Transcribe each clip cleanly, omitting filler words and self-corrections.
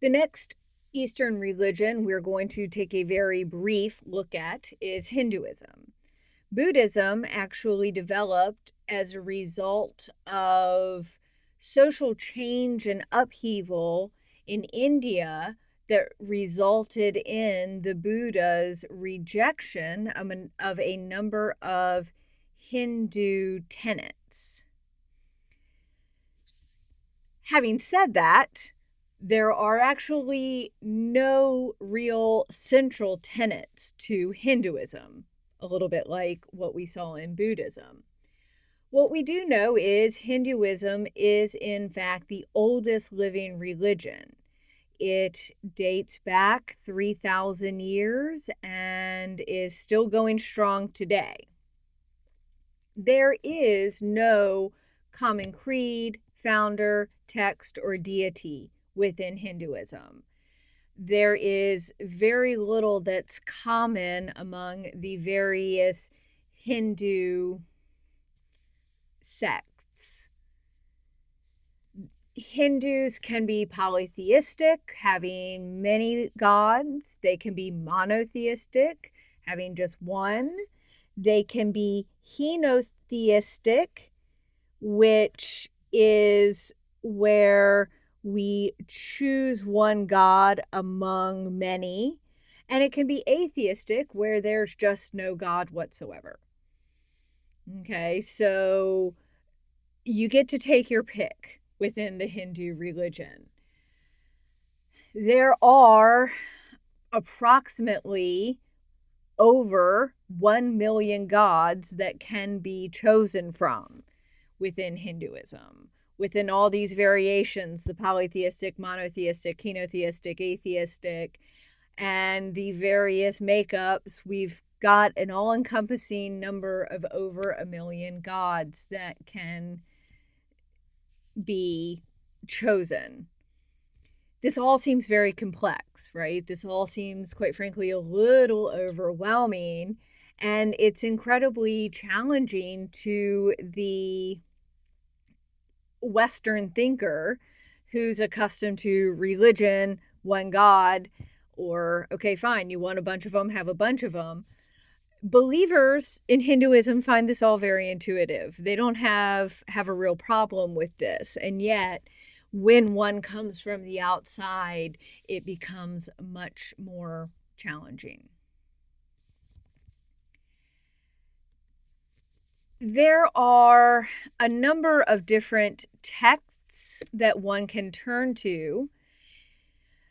The next Eastern religion we're going to take a very brief look at is Hinduism. Buddhism actually developed as a result of social change and upheaval in India that resulted in the Buddha's rejection of a number of Hindu tenets. Having said that, there are actually no real central tenets to Hinduism, a little bit like what we saw in Buddhism. What we do know is Hinduism is, in fact, the oldest living religion. It dates back 3,000 years and is still going strong today. There is no common creed, founder, text, or deity within Hinduism. There is very little that's common among the various Hindu sects. Hindus can be polytheistic, having many gods. They can be monotheistic, having just one. They can be henotheistic, which is where we choose one god among many. And it can be atheistic, where there's just no god whatsoever. Okay, so you get to take your pick within the Hindu religion. There are approximately over 1 million gods that can be chosen from within Hinduism. Within all these variations, the polytheistic, monotheistic, henotheistic, atheistic, and the various makeups, we've got an all-encompassing number of over 1 million gods that can be chosen. This all seems very complex, right? This all seems, quite frankly, a little overwhelming, and it's incredibly challenging to the Western thinker who's accustomed to religion, one God, or, okay, fine, you want a bunch of them, have a bunch of them. Believers in Hinduism find this all very intuitive. They don't have a real problem with this. And yet, when one comes from the outside, it becomes much more challenging. There are a number of different texts that one can turn to.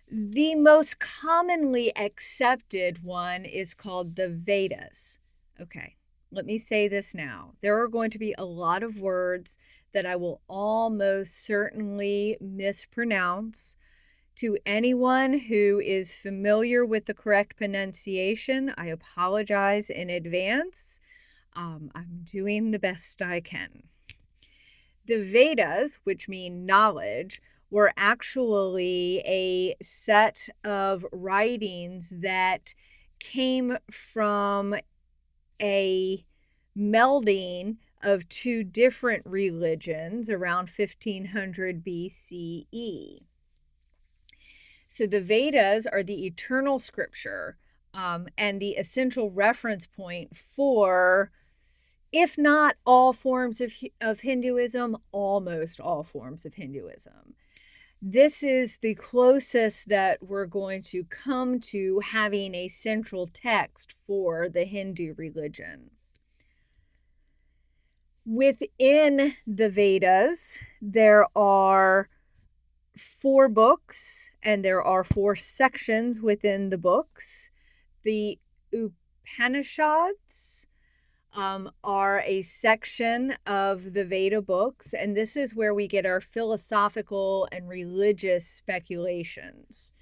The most commonly accepted one is called the Vedas. Okay, let me say this now. There are going to be a lot of words that I will almost certainly mispronounce. To anyone who is familiar with the correct pronunciation, I apologize in advance. I'm doing the best I can. The Vedas, which mean knowledge, were actually a set of writings that came from a melding of two different religions around 1500 BCE. So the Vedas are the eternal scripture and the essential reference point for, if not all forms of Hinduism, almost all forms of Hinduism. This is the closest that we're going to come to having a central text for the Hindu religion. Within the Vedas, there are 4 books, and there are 4 sections within the books. The Upanishads are a section of the Veda books, and this is where we get our philosophical and religious speculations.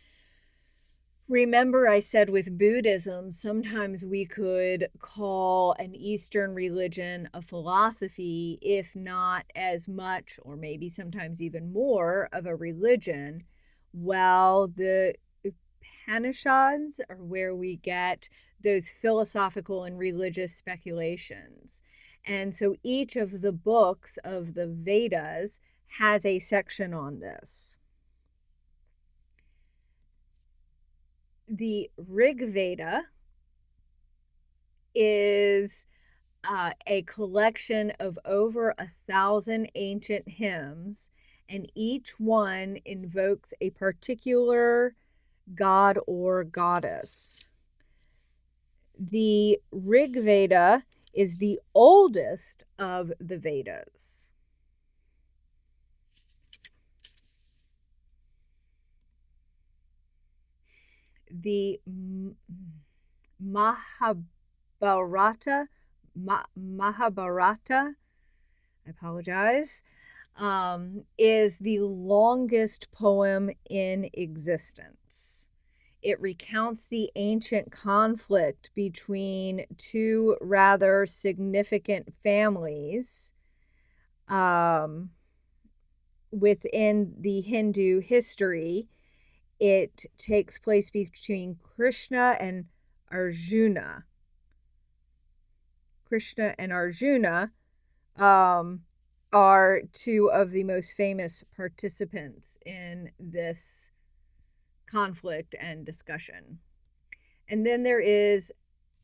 Remember, I said with Buddhism, sometimes we could call an Eastern religion a philosophy, if not as much, or maybe sometimes even more, of a religion. Well, the Upanishads are where we get those philosophical and religious speculations. And so each of the books of the Vedas has a section on this. The Rig Veda is a collection of over 1,000 ancient hymns, and each one invokes a particular god or goddess. The Rig Veda is the oldest of the Vedas. The Mahabharata, I apologize, is the longest poem in existence. It recounts the ancient conflict between two rather significant families within the Hindu history. It takes place between Krishna and Arjuna. Krishna and Arjuna are two of the most famous participants in this conflict and discussion. And then there is,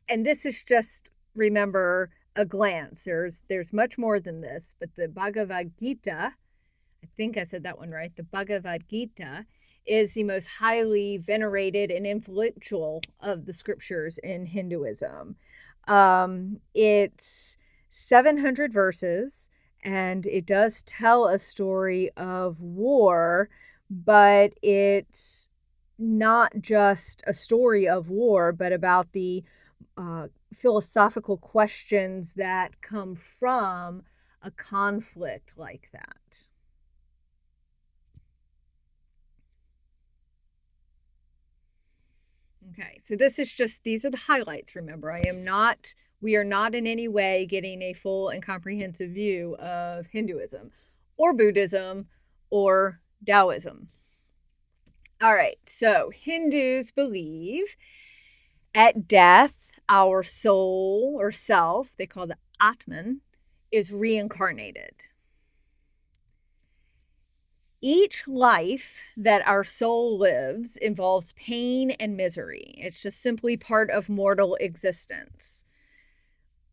and this is just, remember, a glance. There's much more than this, but the Bhagavad Gita, I think I said that one right, the Bhagavad Gita is the most highly venerated and influential of the scriptures in Hinduism. It's 700 verses, and it does tell a story of war, but it's not just a story of war, but about the philosophical questions that come from a conflict like that. Okay, so these are the highlights, remember. We are not in any way getting a full and comprehensive view of Hinduism or Buddhism or Taoism. All right, so Hindus believe at death, our soul or self, they call the Atman, is reincarnated. Each life that our soul lives involves pain and misery. It's just simply part of mortal existence.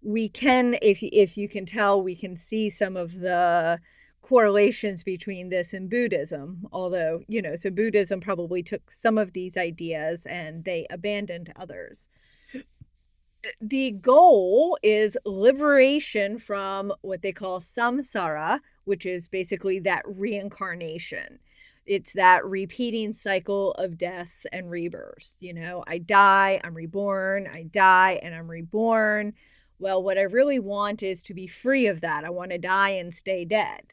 We can, if you can tell, we can see some of the correlations between this and Buddhism, although, so Buddhism probably took some of these ideas and they abandoned others. The goal is liberation from what they call samsara, which is basically that reincarnation. It's that repeating cycle of deaths and rebirths. I die, I'm reborn, I die, and I'm reborn. Well, what I really want is to be free of that. I want to die and stay dead.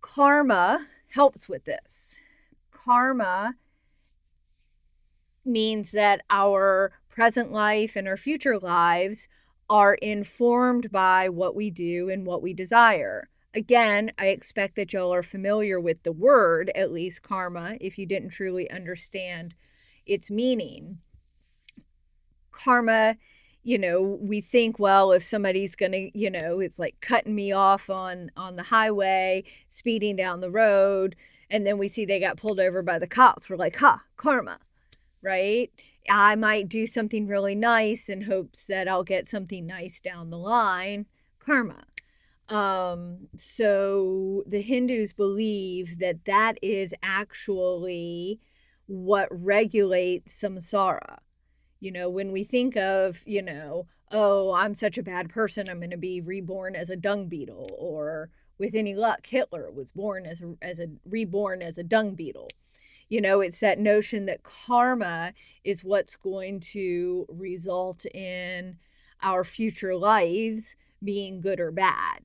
Karma helps with this. Karma means that our present life and our future lives are informed by what we do and what we desire. Again, I expect that y'all are familiar with the word, at least karma, if you didn't truly understand its meaning. Karma, we think, well, if somebody's going to, it's like cutting me off on the highway, speeding down the road, and then we see they got pulled over by the cops. We're like, karma, right? I might do something really nice in hopes that I'll get something nice down the line. Karma. So the Hindus believe that that is actually what regulates samsara. When we think of, oh, I'm such a bad person, I'm going to be reborn as a dung beetle, or with any luck, Hitler was born reborn as a dung beetle. It's that notion that karma is what's going to result in our future lives being good or bad.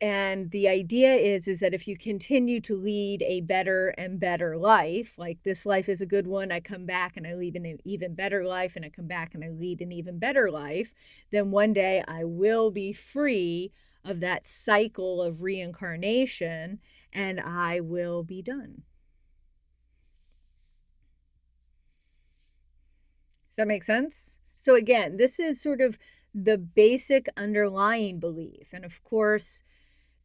And the idea is that if you continue to lead a better and better life, like this life is a good one, I come back and I lead an even better life, and I come back and I lead an even better life, then one day I will be free of that cycle of reincarnation and I will be done. Does that make sense? So again, this is sort of the basic underlying belief. And of course,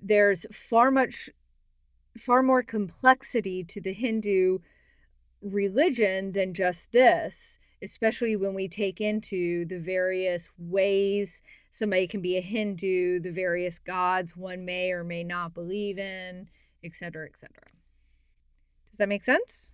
there's far more complexity to the Hindu religion than just this, especially when we take into the various ways somebody can be a Hindu, the various gods one may or may not believe in, etc., etc. Does that make sense?